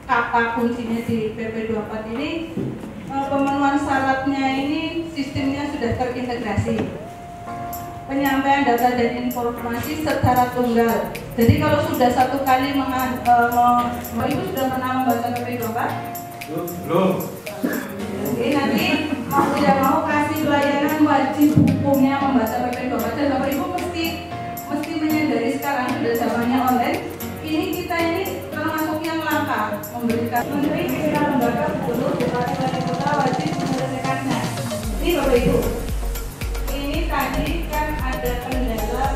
kata kuncinya di PP24 ini, pemenuhan syaratnya ini sistemnya sudah terintegrasi. Penyampaian data dan informasi secara tunggal. Jadi kalau sudah satu kali Ibu sudah pernah membaca PP24? Belum. Oke, nanti mau tidak mau kasih layanan wajib hukumnya membaca PP24 dan Bapak Ibu mesti menyadari sekarang sudah zamannya online. Ini kita ini termasuk yang langka memberikan Menteri Pimpinan Lembaga Gubernur Bupati Wali Kota wajib menyelesaikannya. Ini Bapak Ibu. Ini tadi kan ada kendala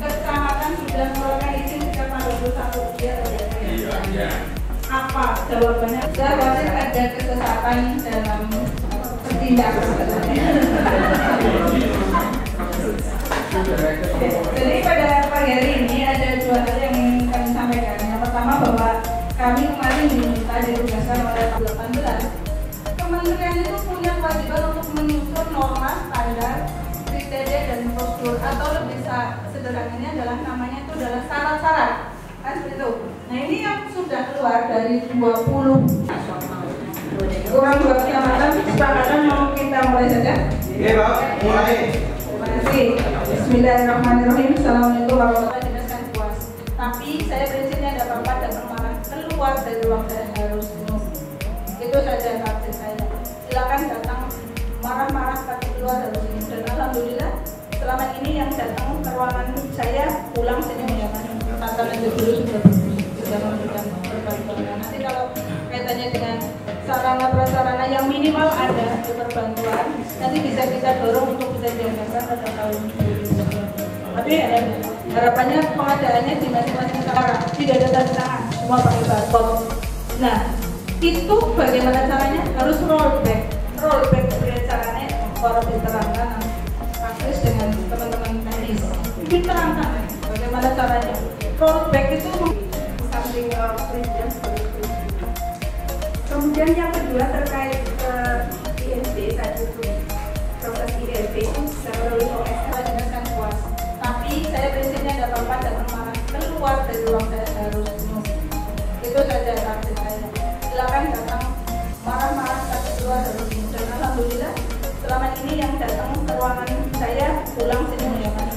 kecamatan sudah mengeluarkan izin sejak tanggal 21 dia Iya. Apa jawabannya? Saya khawatir ada kesesatan dalam pertindakan. Jadi pada pagi hari ini ada dua hal yang ingin kami sampaikan. Yang pertama bahwa kami kemarin diminta ditugaskan oleh 18. Kementerian itu punya kewajiban untuk menyusun norma, standar, kriteria dan prosedur, atau lebih sederhananya adalah namanya itu adalah syarat-syarat. Kan seperti itu. Nah ini yang sudah keluar dari 20 kurang 2 kecamatan, kesepakatan mau kita mulai saja. Iya Pak, mulai. Terima kasih. Bismillahirrahmanirrahim. Assalamualaikum warahmatullahi wabarakatuh. Puas. Tapi saya prinsipnya ada apa-apa datang marah keluar dari ruang saya harus penuh. Itu saja target saya. Silakan datang marah-marah tapi keluar harus penuh. Dan alhamdulillah selama ini yang datang ke ruangan saya pulang sini menyaman. Tatanan dulu sudah memberikan perbantuan. Nanti kalau kaitannya dengan sarana prasarana yang minimal ada di perbantuan, nanti bisa kita dorong untuk bisa diadakan pada tahun 2020. Tapi harapannya pengadaannya di masing-masing negara tidak ada tanda tangan, semua pakai barcode. Nah, itu bagaimana caranya? Harus rollback sebenarnya caranya kalau diterangkan praktis dengan teman-teman teknis. Diterangkan bagaimana caranya. Rollback itu samping presiden sebagai presiden. Kemudian yang kedua terkait INB tadi itu proses INB itu bisa melalui OSL jelaskan puas. Tapi saya prinsipnya ada apa-apa datang marah keluar dari ruang saya harus penuh. Itu saja target saya. Silakan datang marah-marah tapi keluar harus penuh. Dan alhamdulillah selama ini yang datang ke ruangan saya pulang sini menyaman.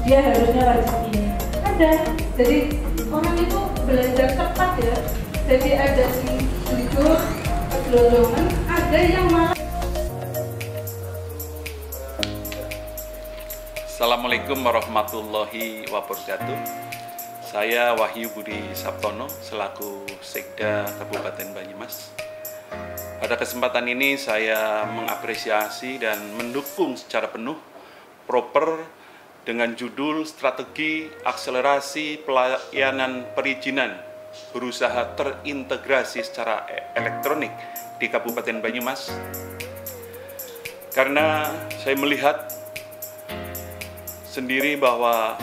Dia harusnya harus ini. Ada. Jadi orang itu belajar cepat ya. Jadi ada si jujur, kegelondongan, ada yang malah. Assalamualaikum warahmatullahi wabarakatuh. Saya Wahyu Budi Saptono selaku Sekda Kabupaten Banyumas. Pada kesempatan ini saya mengapresiasi dan mendukung secara penuh proper dengan judul Strategi Akselerasi Pelayanan Perizinan Berusaha Terintegrasi secara elektronik di Kabupaten Banyumas. Karena saya melihat sendiri bahwa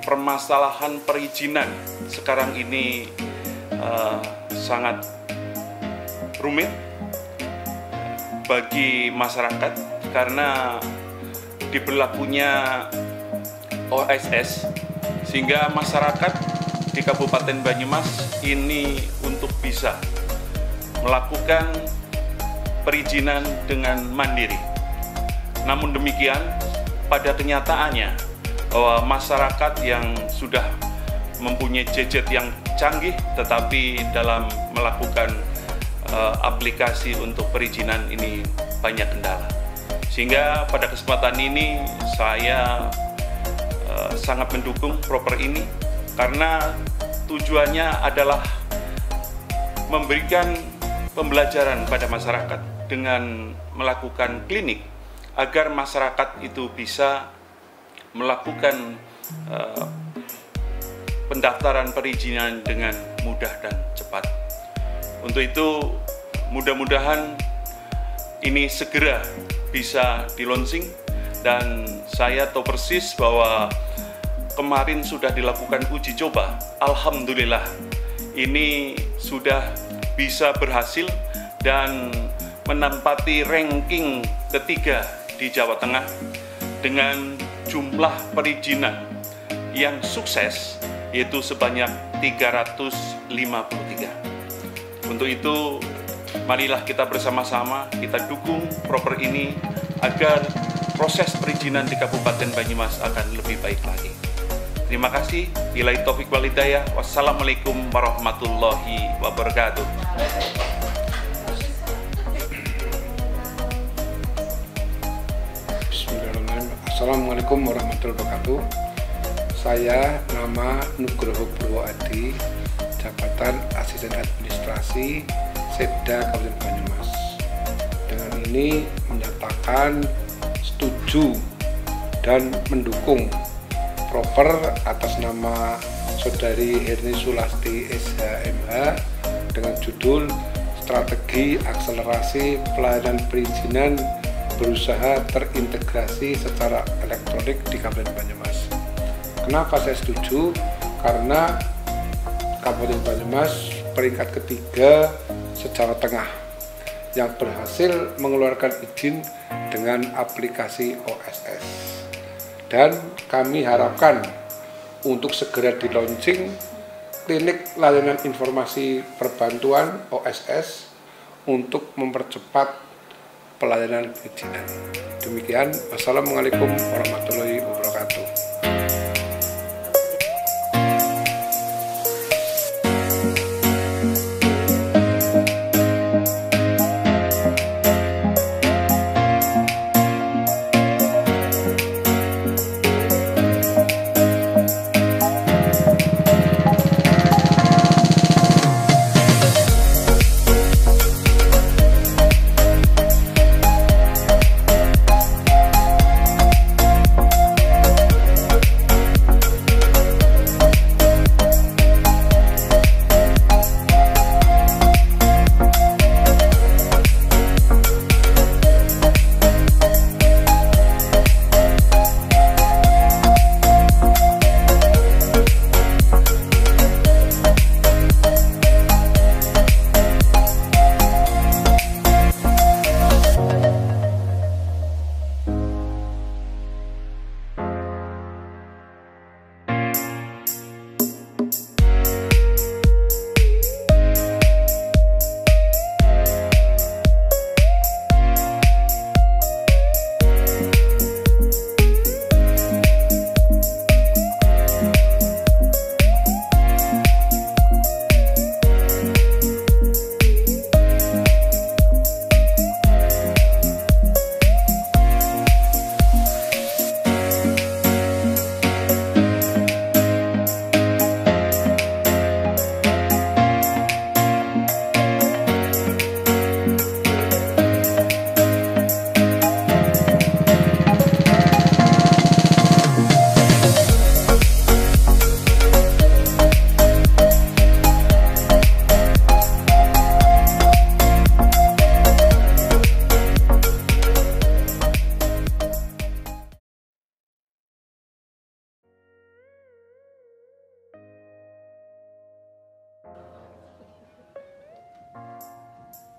permasalahan perizinan sekarang ini sangat rumit bagi masyarakat karena diberlakunya OSS, sehingga masyarakat di Kabupaten Banyumas ini untuk bisa melakukan perizinan dengan mandiri. Namun demikian, pada kenyataannya bahwa masyarakat yang sudah mempunyai gadget yang canggih tetapi dalam melakukan aplikasi untuk perizinan ini banyak kendala. Sehingga pada kesempatan ini saya sangat mendukung proper ini karena tujuannya adalah memberikan pembelajaran pada masyarakat dengan melakukan klinik agar masyarakat itu bisa melakukan pendaftaran perizinan dengan mudah dan cepat. Untuk itu mudah-mudahan ini segera bisa di-launching dan saya tahu persis bahwa kemarin sudah dilakukan uji coba. Alhamdulillah ini sudah bisa berhasil dan menempati ranking ketiga di Jawa Tengah dengan jumlah perizinan yang sukses yaitu sebanyak 353. Untuk itu, marilah kita bersama-sama, kita dukung proper ini agar proses perizinan di Kabupaten Banyumas akan lebih baik lagi. Terima kasih. Billahi taufiq wal hidayah. Wassalamualaikum warahmatullahi wabarakatuh. Bismillahirrahmanirrahim. Assalamualaikum warahmatullahi wabarakatuh. Saya nama Nugroho Purwoadi, Jabatan Asisten Administrasi Setda Kabupaten Banyumas. Dengan ini menyatakan setuju dan mendukung proper atas nama Saudari Herni Sulasti SHMH dengan judul Strategi Akselerasi Pelayanan Perizinan Berusaha Terintegrasi Secara Elektronik di Kabupaten Banyumas. Kenapa saya setuju? Karena Kabupaten Banyumas peringkat ketiga se-Jawa Tengah yang berhasil mengeluarkan izin dengan aplikasi OSS. Dan kami harapkan untuk segera di-launching klinik layanan informasi perbantuan OSS untuk mempercepat pelayanan perizinan. Demikian, wassalamualaikum warahmatullahi wabarakatuh.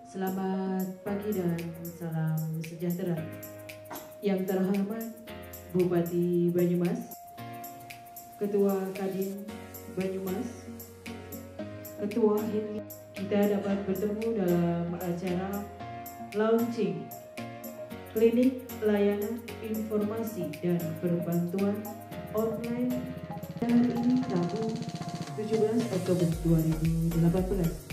Selamat pagi dan salam sejahtera. Yang terhormat Bupati Banyumas, Ketua Kadin Banyumas, Ketua HIMI, kita dapat bertemu dalam acara launching Klinik Layanan Informasi dan Perbantuan Online hari ini Rabu 17 Oktober 2018.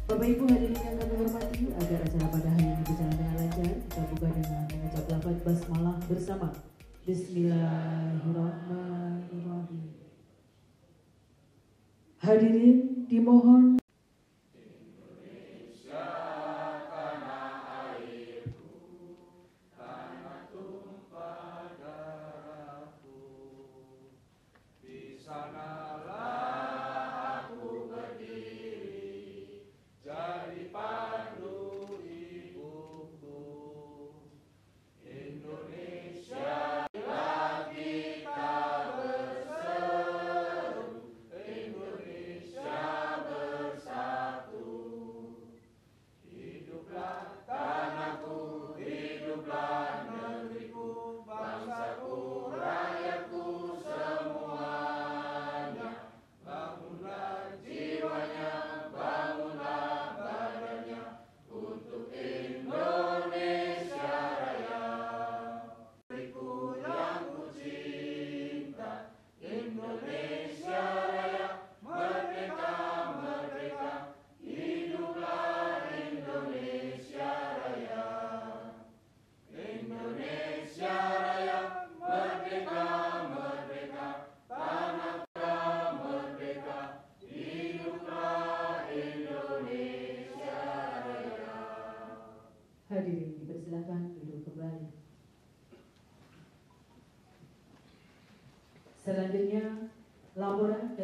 Bapak Ibu hadirin yang kami hormati, agar acara pada hari ini berjalan dengan lancar, kita buka dengan mengucap lafaz basmalah bersama. Bismillahirrahmanirrahim. Hadirin dimohon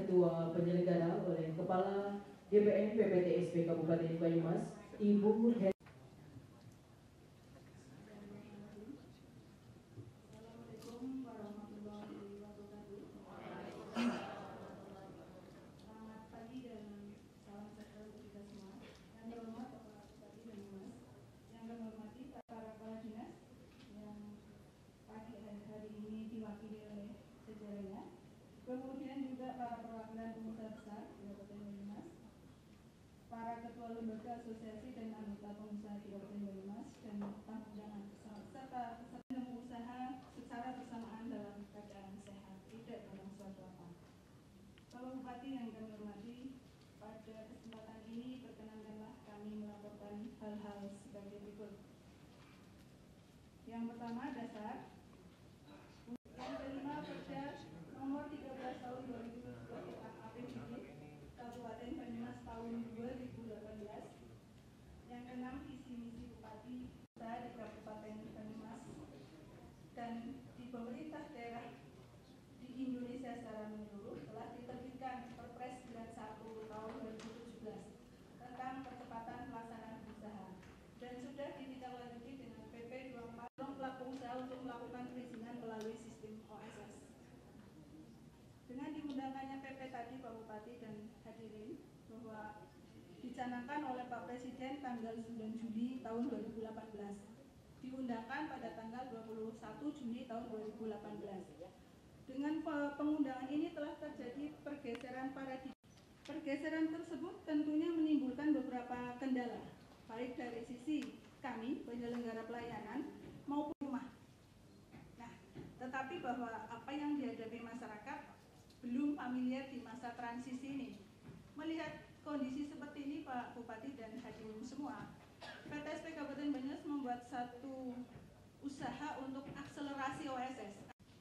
Ketua Penyelenggara oleh Kepala GPN PPTSP Kabupaten Banyumas, Ibu Hen. Assalamualaikum warahmatullahi wabarakatuh. Selamat pagi dan salam sejahtera untuk kita semua. Yang terhormat Bapak Bupati Banyumas, yang kami hormati para kepala dinas yang pagi hari ini diwakili oleh jajarannya. Kemudian juga para perwakilan pengusaha besar di Kabupaten Banyumas, para ketua lembaga asosiasi dan anggota pengusaha di Kabupaten Banyumas, dan tamu undangan serta pengusaha secara bersamaan dalam keadaan sehat, tidak dalam suatu apa. Bapak Bupati yang kami hormati, pada kesempatan ini perkenankanlah kami melaporkan hal-hal sebagai berikut. Yang pertama, dasar. Yang kelima, Perda Nomor 13 Tahun 2020 tentang APBD Kabupaten Banyumas tahun 2018. Yang keenam, visi misi Bupati di Kabupaten Banyumas dan di pemerintah daerah di Indonesia secara menyeluruh telah diterbitkan Perpres 91 tahun 2017 tentang percepatan pelaksanaan usaha dan sudah ditindaklanjuti dengan PP 24 pelaku usaha untuk melakukan perizinan melalui sistem OSS. Dengan diundangkannya PP tadi Pak Bupati dan hadirin, bahwa dicanangkan oleh Pak Presiden tanggal 9 Juli tahun 2018, diundangkan pada tanggal 21 Juni tahun 2018. Dengan pengundangan ini telah terjadi pergeseran paradigma. Pergeseran tersebut tentunya menimbulkan beberapa kendala, baik dari sisi kami penyelenggara pelayanan maupun rumah. Nah, tetapi bahwa apa yang dihadapi masyarakat belum familiar di masa transisi ini. Melihat kondisi seperti ini, Pak Bupati dan hadirin semua, PTSP Kabupaten Banyumas membuat satu usaha untuk akselerasi OSS.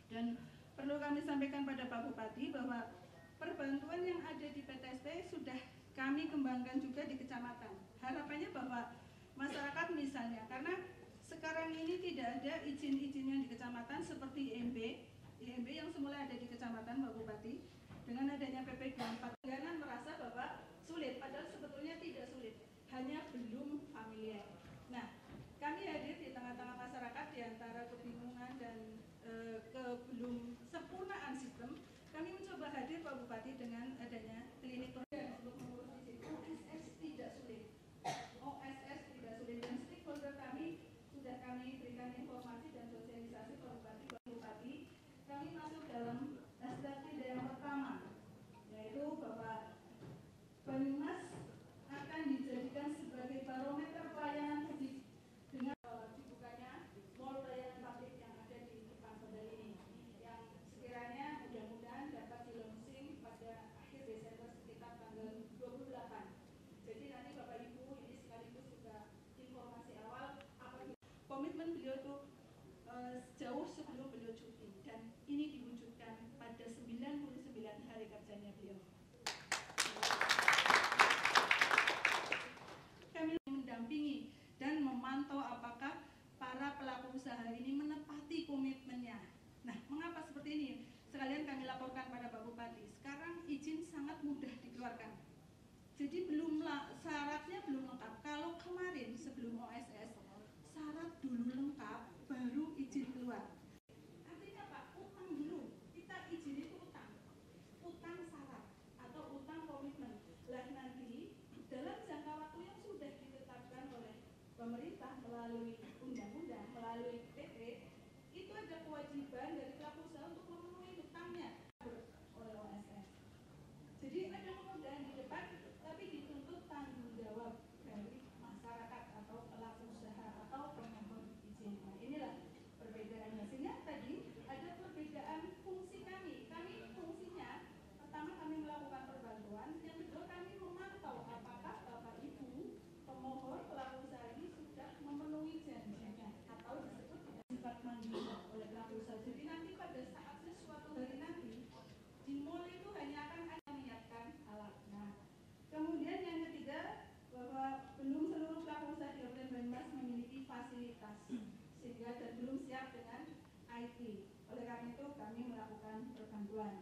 Dan perlu kami sampaikan pada Pak Bupati bahwa perbantuan yang ada di PTSP sudah kami kembangkan juga di kecamatan. Harapannya bahwa masyarakat misalnya, karena sekarang ini tidak ada izin-izin yang di kecamatan seperti IMB yang semula ada di kecamatan, Pak Bupati. Dengan adanya PP 24, jangan merasa bahwa sulit, padahal sebetulnya tidak sulit, hanya belum familiar. Nah, kami hadir di tengah-tengah masyarakat di antara kebingungan dan belum sempurnaan sistem. Kami mencoba hadir Pak Bupati dengan adanya klinik dan untuk mengurus di situ. OSS tidak sulit. OSS tidak sulit, dan stakeholder kami sudah kami berikan informasi dan sosialisasi Pak Bupati. Kami masuk dalam strategi yang pertama, yaitu bahwa Banyumas akan dijadikan sebagai barometer pelayanan publik dengan dibukanya mall pelayanan publik yang ada di depan Bandar ini, yang sekiranya mudah-mudahan dapat di-launching pada akhir Desember sekitar tanggal 28. Jadi nanti Bapak Ibu ini sekaligus juga informasi awal apa komitmen beliau itu jauh sebelum beliau cuti, dan ini diwujudkan pada 99 hari kerjanya beliau. Kami mendampingi dan memantau apakah para pelaku usaha ini menepati komitmennya. Nah, mengapa seperti ini? Sekalian kami laporkan pada Pak Bupati. Sekarang izin sangat mudah dikeluarkan. Jadi syaratnya belum lengkap. Kalau kemarin sebelum OSS, syarat dulu lengkap, baru izin keluar. Artinya Pak, utang dulu. Kita izin itu utang syarat atau utang komitmen. Lah nanti dalam jangka waktu yang sudah ditetapkan oleh pemerintah melalui undang-undang, melalui PP, itu ada kewajiban dari pelaku usaha untuk memenuhi hutangnya oleh OSS. Jadi ada kemudahan di depan, tapi dituntut tanggung jawab dari masyarakat atau pelaku usaha atau pemohon izin. Nah, inilah perbedaannya. Sehingga tadi ada perbedaan fungsi kami. Kami fungsinya pertama kami melakukan perbantuan, yang kedua kami memantau apakah Bapak Ibu pemohon pelaku usaha ini sudah memenuhi janjinya atau disebut tidak sifat mandiri oleh pelaku usaha. Jadi nanti pada saat sesuatu hari nanti di mall itu hanya akan ada menyiapkan alat. Nah, kemudian yang ketiga, bahwa belum seluruh pelaku usaha di Kabupaten Banyumas memiliki fasilitas sehingga dan belum siap dengan IT. Oleh karena itu kami melakukan perbantuan.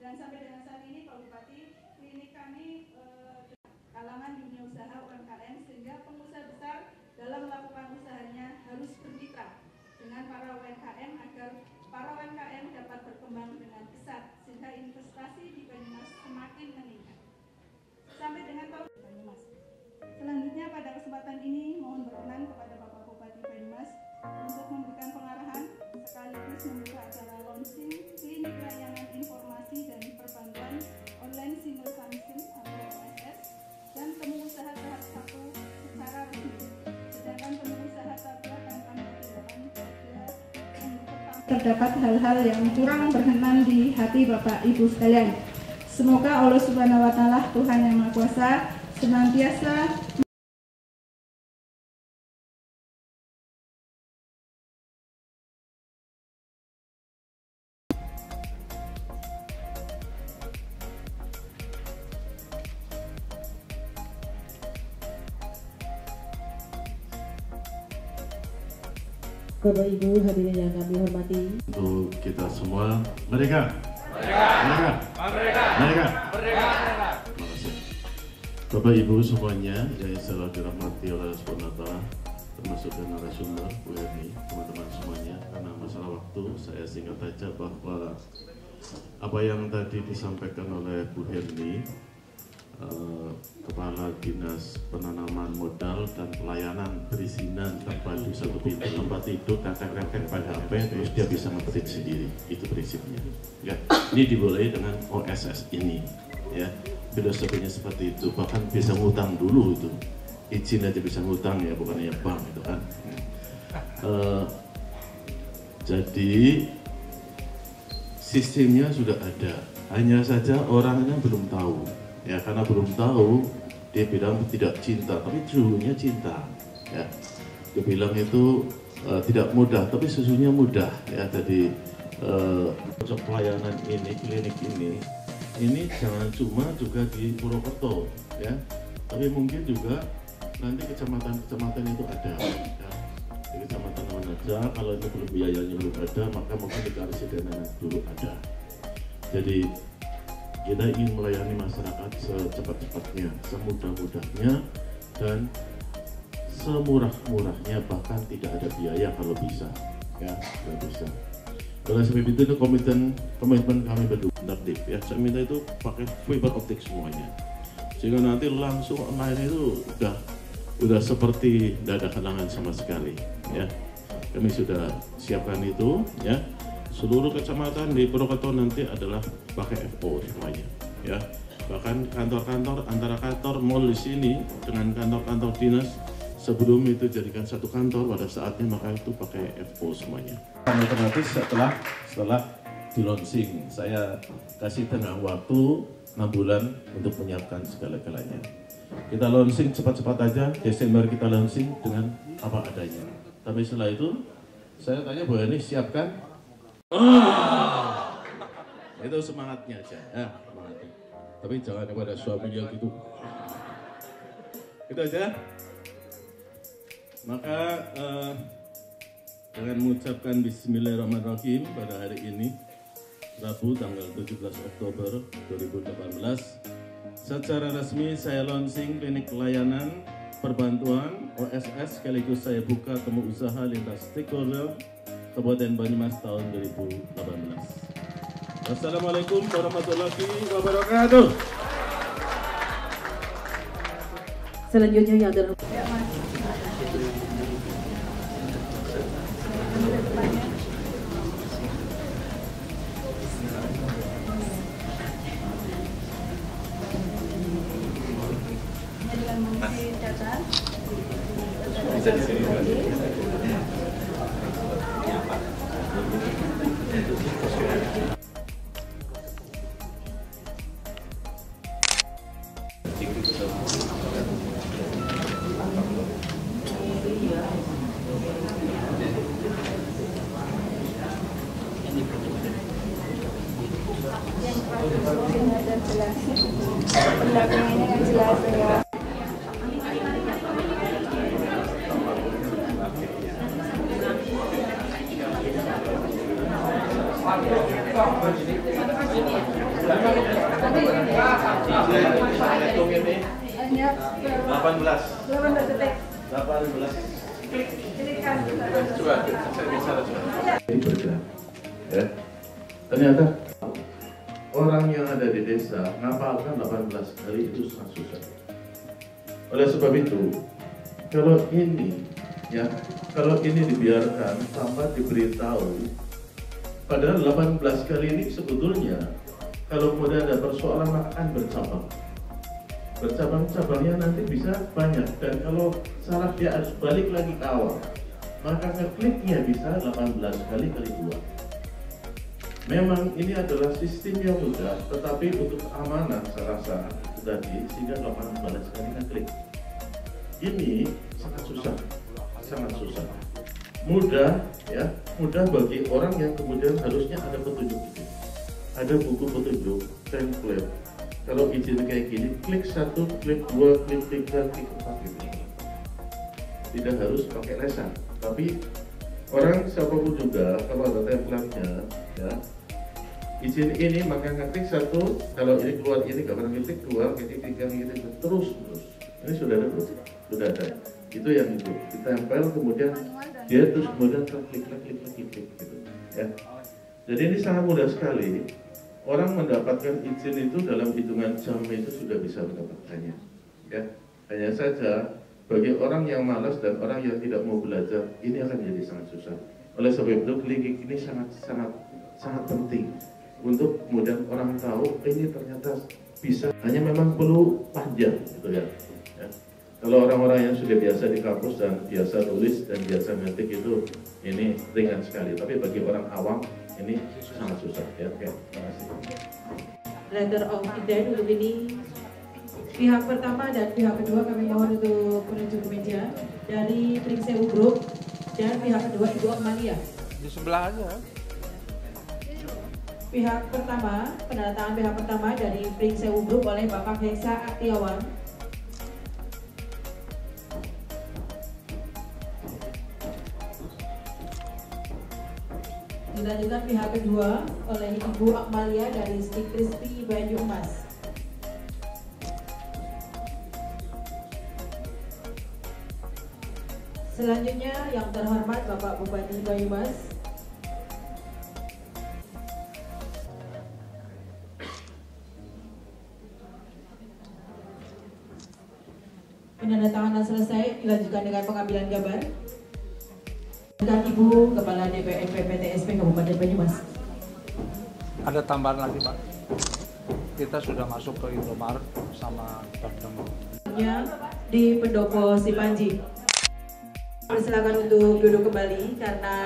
Dan Dan sampai dengan saat ini Pak Bupati, klinik kami kalangan dunia usaha UMKM, sehingga pengusaha besar dalam melakukan usahanya harus bermitra dengan para UMKM agar para UMKM dapat berkembang dengan pesat, sehingga investasi di Banyumas semakin meningkat. Sampai dengan Banyumas. Selanjutnya pada kesempatan ini mohon berkenan kepada Bapak Bupati Banyumas untuk memberikan pengarahan sekaligus membuka acara launching klinik layanan informasi dan perbantuan online single function atau OSS dan pengusaha tahap 1 secara resmi. Sedangkan pengusaha tahap 2 akan kami lakukan apabila terdapat hal-hal yang kurang berkenan di hati Bapak Ibu sekalian. Semoga Allah Subhanahu wa Ta'ala, Tuhan yang Maha Kuasa, senantiasa Bapak Ibu hadirin yang kami hormati. Untuk kita semua, merdeka! Merdeka! Merdeka! Merdeka! Merdeka! Terima kasih. Bapak Ibu semuanya yang selalu dirahmati oleh Allah SWT, termasuk narasumber Bu Heni, teman-teman semuanya. Karena masalah waktu, saya singkat saja bahwa apa yang tadi disampaikan oleh Bu Heni, Kepala Dinas Penanaman Modal dan Pelayanan Perizinan terpadu satu pintu, tempat tidur, kakek-kakek pakai HP, terus dia bisa ngetik sendiri. Itu prinsipnya. Ya, ini diboleh dengan OSS ini. Ya, filosofinya seperti itu. Bahkan bisa ngutang dulu itu. Izin aja bisa ngutang ya, bukannya bank itu kan. Jadi sistemnya sudah ada. Hanya saja orangnya belum tahu. Ya, karena belum tahu, dia bilang tidak cinta, tapi sesungguhnya cinta. Ya, dia bilang itu tidak mudah, tapi sesungguhnya mudah. Ya, jadi pelayanan ini, klinik ini jangan cuma juga di Purwokerto, ya, tapi mungkin juga nanti kecamatan-kecamatan itu ada. Ya. Di kecamatan mana aja, kalau ini belum biayanya belum ada, maka mungkin di Karesidenan dulu ada. Jadi kita ingin melayani masyarakat secepat-cepatnya, semudah-mudahnya, dan semurah-murahnya, bahkan tidak ada biaya kalau bisa, ya, tidak bisa. Oleh sebab itu komitmen kami berdua, ya, saya minta itu pakai fiber optik semuanya, sehingga nanti langsung online itu udah seperti tidak ada halangan sama sekali, ya. Kami sudah siapkan itu, ya. Seluruh kecamatan di Purwokerto nanti adalah pakai FO semuanya, ya. Bahkan kantor-kantor, antara kantor mall di sini dengan kantor-kantor dinas sebelum itu jadikan satu kantor pada saatnya, maka itu pakai FO semuanya. Otomatis setelah di launching, saya kasih tengah waktu 6 bulan untuk menyiapkan segala-galanya. Kita launching cepat-cepat aja, Desember kita launching dengan apa adanya. Tapi setelah itu saya tanya Bu Heni, siapkan? Itu semangatnya aja, ya, semangatnya. Tapi jangan kepada suaminya gitu. Itu aja. Maka dengan mengucapkan Bismillahirrahmanirrahim pada hari ini, Rabu tanggal 17 Oktober 2018, secara resmi saya launching klinik layanan perbantuan OSS, sekaligus saya buka temu usaha lintas stakeholder Kabupaten Banyumas tahun 2018. Wassalamualaikum warahmatullahi wabarakatuh. Selanjutnya yang akan bisa di sini. Pendampingannya yang jelas ya. Hanya 18 detik. 18. Klik-klikan. Coba saya bicara coba. Ini bergerak, ya. Ternyata orang yang ada di desa ngapalkan 18 kali itu sangat susah. Oleh sebab itu, kalau ini dibiarkan tanpa diberitahu, padahal 18 kali ini sebetulnya kalau kemudian ada persoalan maka akan bercabang. Bercabang-cabangnya nanti bisa banyak, dan kalau salah dia harus balik lagi ke awal, maka ngekliknya bisa 18 kali 2. Memang ini adalah sistem yang mudah, tetapi untuk keamanan saya rasa tadi sehingga 18 kali ngeklik. Ini sangat susah. Mudah ya, mudah bagi orang yang kemudian harusnya ada petunjuk itu. Ada buku petunjuk, template. Kalau izin kayak gini, klik 1, klik 2, klik 3, klik 4 gitu. Tidak harus pakai lesan, tapi orang siapapun juga kalau ada template-nya ya, izin ini maka ngeklik 1, kalau ini keluar ini gambar ngeklik keluar, klik 3, ngeklik terus. Ini sudah ada belum? Sudah ada. Itu yang itu ditempel, kemudian dia terus kemudian klik gitu ya. Jadi ini sangat mudah sekali. Orang mendapatkan izin itu dalam hitungan jam itu sudah bisa mendapatkannya ya. Hanya saja bagi orang yang malas dan orang yang tidak mau belajar, ini akan menjadi sangat susah. Oleh sebab itu klik ini sangat penting untuk kemudian orang tahu ini ternyata bisa. Hanya memang perlu panjang gitu ya. Kalau orang-orang yang sudah biasa di kampus dan biasa tulis dan biasa ngetik itu ini ringan sekali, tapi bagi orang awam ini sangat susah ya. Oke, terima kasih. Letter of intent untuk ini pihak pertama dan pihak kedua kami mohon untuk menuju ke meja dari Pringsewu Group, dan pihak kedua Ibu Amalia. Di sebelah aja. Pihak pertama, penandatangan pihak pertama dari Pringsewu Group oleh Bapak Heksa Aktiawan. Dilanjutkan pihak kedua oleh Ibu Akmalia dari Stik Crispy Banyumas. Selanjutnya yang terhormat Bapak Bupati Banyumas. Penandatanganan selesai, dilanjutkan dengan pengambilan gambar. Dan Ibu Kepala DPN PPTSP Kabupaten Banyumas. Ada tambahan lagi Pak, kita sudah masuk ke Indomaret sama Badang. Di Pendopo Sipanji. Silakan untuk duduk kembali karena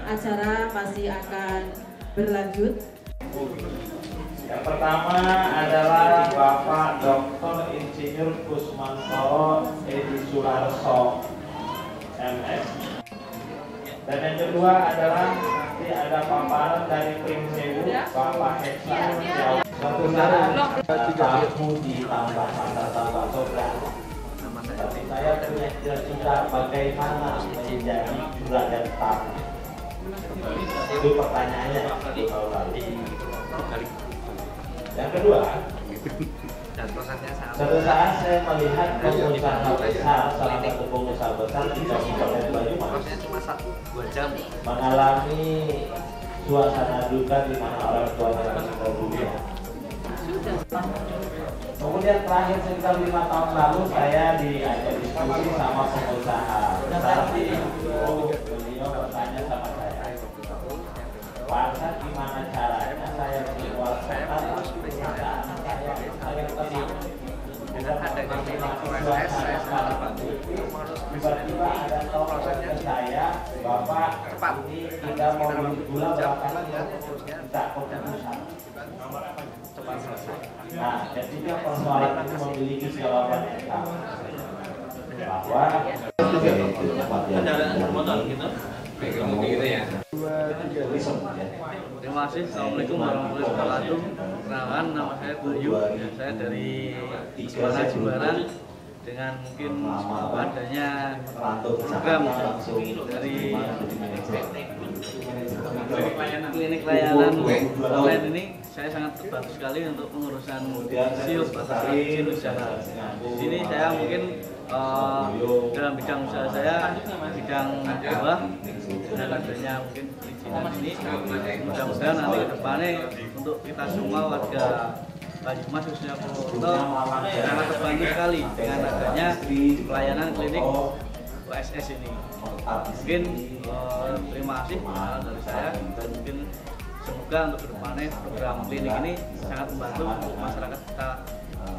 acara masih akan berlanjut. Yang pertama adalah Bapak Dr. Insinyur Kusmanto Edi Sularso MS. Dan yang kedua adalah nanti ada paparan dari Pringsewu Bapak Heksa. Satu saat tamu ditambah tambah soda. Tapi saya punya cita-cita bagaimana menjadi juragan tamu. Itu pertanyaannya. Yang kedua, suatu saat saya melihat pengusaha besar, salah satu pengusaha besar di Kabupaten Banyumas mengalami suasana duka di mana orang tuanya meninggal dunia. Kemudian terakhir sekitar 5 tahun lalu saya diajak diskusi sama pengusaha besar di beliau bertanya sama saya, Pak Hasan, gimana caranya saya keluar kota perusahaan saya tenang. Dengan adanya tiba-tiba ada telepon ke saya, Bapak ini kita mau beli gula berapa kita keputusan. Nah, ketika persoalan itu memiliki jawaban yang sama, bahwa terima kasih. Assalamualaikum warahmatullahi wabarakatuh. Perkenalkan, nama saya Bayu. Saya dari Sekolah Jimbaran. Dengan mungkin adanya program dari klinik layanan online ini saya sangat terbantu sekali untuk pengurusan SIUP atau izin usaha. Di sini saya mungkin dalam bidang usaha saya bidang buah, dengan adanya mungkin perizinan ini mudah-mudahan nanti ke depannya untuk kita semua warga Banyumas khususnya Purwokerto sangat terbantu sekali dengan adanya pelayanan klinik OSS ini. Mungkin terima kasih dari saya dan mungkin semoga untuk kedepannya program klinik ini sangat membantu untuk masyarakat kita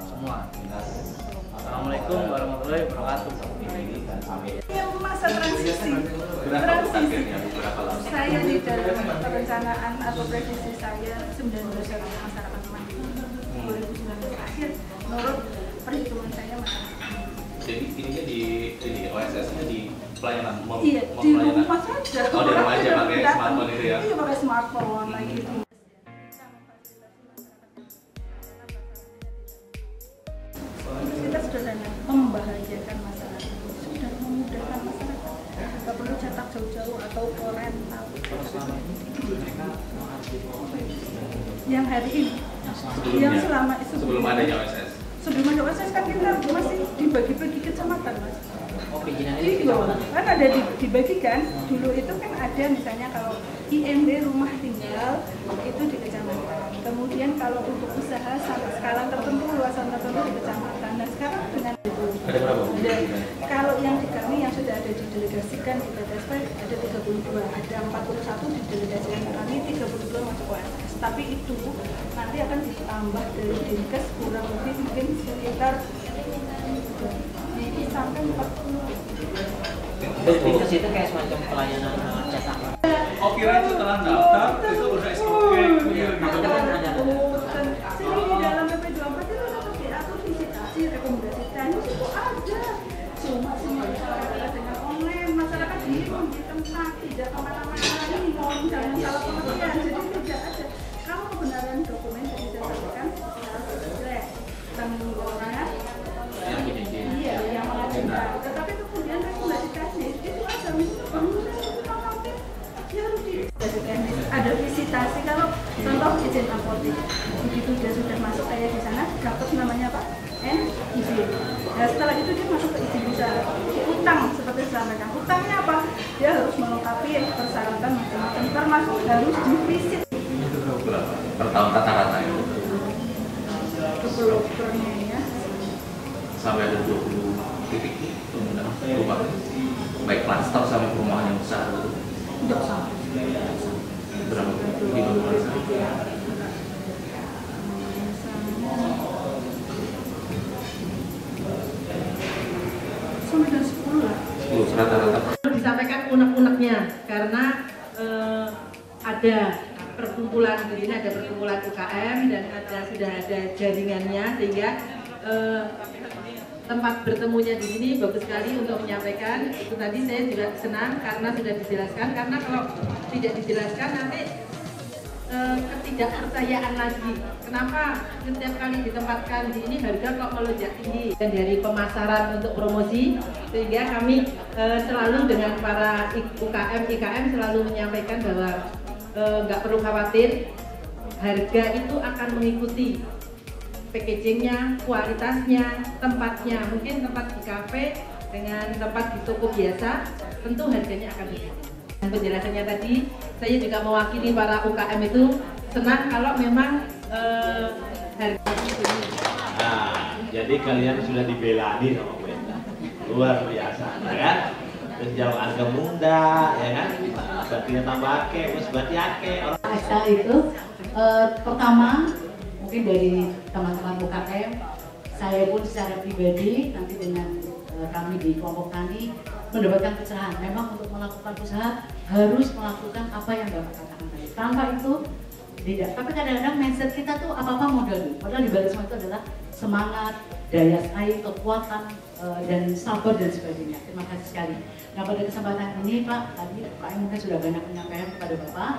semua. Assalamualaikum warahmatullahi wabarakatuh. Masa transisi. Saya di dalam perencanaan atau prediksi saya 19 masyarakat mandiri 2019 akhir menurut perhitungan saya masyarakat. Jadi ininya di OSS-nya di pelayanan iya, di rumah saja. Oh, di rumah aja pakai smartphone itu ya? Iya, pakai smartphone kayak gitu. Kita sederhana, membahagiakan masyarakat, sudah memudahkan masyarakat. Tidak perlu cetak jauh-jauh atau rental. Yang hari ini, yang selama sebelum adanya OSS. Sebelum ada OSS kan kita masih dibagi-bagi kecamatan, Mas. Oh, perizinannya Iya, kan ada dibagikan. Dulu itu kan ada misalnya kalau IMB rumah tinggal itu di kecamatan. Kemudian kalau untuk usaha sampai skala tertentu, luasan tertentu di kecamatan. Nah sekarang dengan itu Ada berapa? kalau yang di kami yang sudah ada didelegasikan di PTSP ada 32, ada 41 didelegasikan ke kami, 32 masuk OSS. Tapi itu nanti akan ditambah dari Dinkes kurang lebih mungkin sekitar sampai 40. Dinkes itu kayak semacam pelayanan cetak. Oh, kira itu setelah daftar itu udah SOP gitu. Jadi di dalam PP24 itu tetap diatur visitasi, rekomendasi teknis itu ada. Cuma semuanya dengan online, masyarakat bingung di tempat, tidak kemana-mana lagi, mohon jangan salah pengertian. Jadi tidak ada. Kalau kebenaran dokumen yang saya sampaikan harus jelek. Tanggungannya iya, yang mengajukan. Tetapi kemudian rekomendasi teknis itu ada ada visitasi. Kalau contoh izin apotek, begitu dia sudah masuk kayak di sana dapat namanya apa? Izin. Nah setelah itu dia masuk ke izin usaha. Utang seperti disampaikan. Utangnya apa? Dia harus melengkapi persyaratan macam-macam termasuk harus divisit. Itu berapa? Per tahun rata-rata itu? Developernya ya. Sampai ada 20 titik rumah. Baik klaster sampai perumahan yang besar itu. Tidak sampai. Berapa? Di mana? Sampai dan 10 lah. 10 rata-rata. Disampaikan unek-uneknya karena ada perkumpulan di sini, ada perkumpulan UKM dan sudah ada jaringannya sehingga tempat bertemunya di sini bagus sekali untuk menyampaikan. Itu tadi saya juga senang karena sudah dijelaskan, karena kalau tidak dijelaskan nanti ketidakpercayaan lagi. Kenapa setiap kali ditempatkan di ini harga kok melonjak tinggi? Dan dari pemasaran untuk promosi, sehingga kami selalu dengan para UKM, IKM selalu menyampaikan bahwa nggak perlu khawatir, harga itu akan mengikuti packagingnya, kualitasnya, tempatnya. Mungkin tempat di kafe dengan tempat di toko biasa, tentu harganya akan berbeda. Dan penjelasannya tadi, saya juga mewakili para UKM itu senang kalau memang harga. Nah, jadi kalian sudah dibelani sama pemerintah, luar biasa, ya kan? Terus jauh harga mudah, ya kan? Berarti tambah ake, terus berarti ake. Asal itu pertama mungkin dari teman-teman UKM, saya pun secara pribadi nanti dengan kami di kelompok tani mendapatkan pencerahan. Memang untuk melakukan usaha harus melakukan apa yang Bapak katakan tadi. Tanpa itu tidak. Tapi kadang-kadang mindset kita tuh apa-apa modal. Padahal di balik semua itu adalah semangat, daya saing, kekuatan, dan sabar dan sebagainya. Terima kasih sekali. Nah pada kesempatan ini Pak, tadi Pak mungkin sudah banyak menyampaikan kepada Bapak.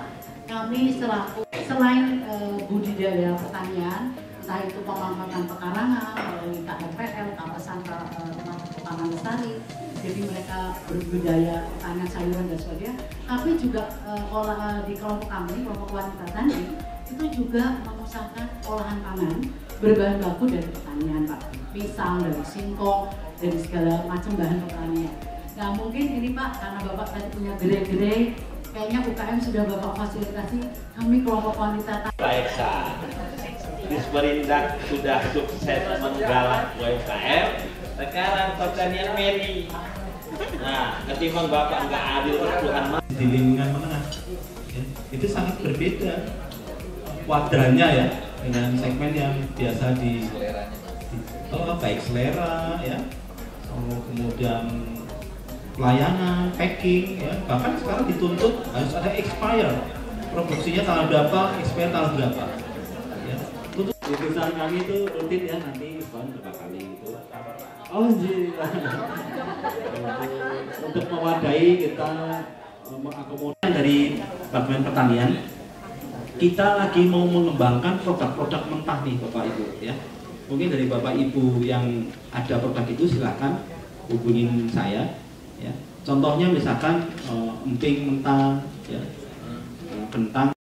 Kami selaku selain budidaya pertanian, entah itu pemanfaatan pekarangan melalui KMPL, kawasan taman lestari, di jadi mereka berbudaya pertanian sayuran dan sebagainya. Tapi juga di kelompok kami, kelompok wanita tani, itu juga mengusahakan olahan pangan berbahan baku dari pertanian, Pak. Pisang, dari singkong, dari segala macam bahan pertanian. Nah mungkin ini Pak, karena Bapak tadi punya gerai-gerai, kayaknya UKM sudah Bapak fasilitasi, kami kelompok wanita tani. Baik, Disperindak sudah sukses menggalak UMKM, sekarang pertanian meni. Nah, ketimbang Bapak nggak adil Tuhan di lingkungan menengah, ya, itu sangat berbeda kuadrannya ya dengan segmen yang biasa baik selera ya, kemudian pelayanan, packing ya, bahkan sekarang dituntut harus ada expire, produksinya tanggal berapa, expire tanggal berapa. Urusan kami itu rutin ya, nanti setahun berapa kali gitu. Oh iya. Untuk mewadahi kita mengakomodir dari Departemen Pertanian, kita lagi mau mengembangkan produk-produk mentah nih Bapak Ibu ya. Mungkin dari Bapak Ibu yang ada produk itu silahkan hubungin saya ya. Contohnya misalkan emping mentah ya, kentang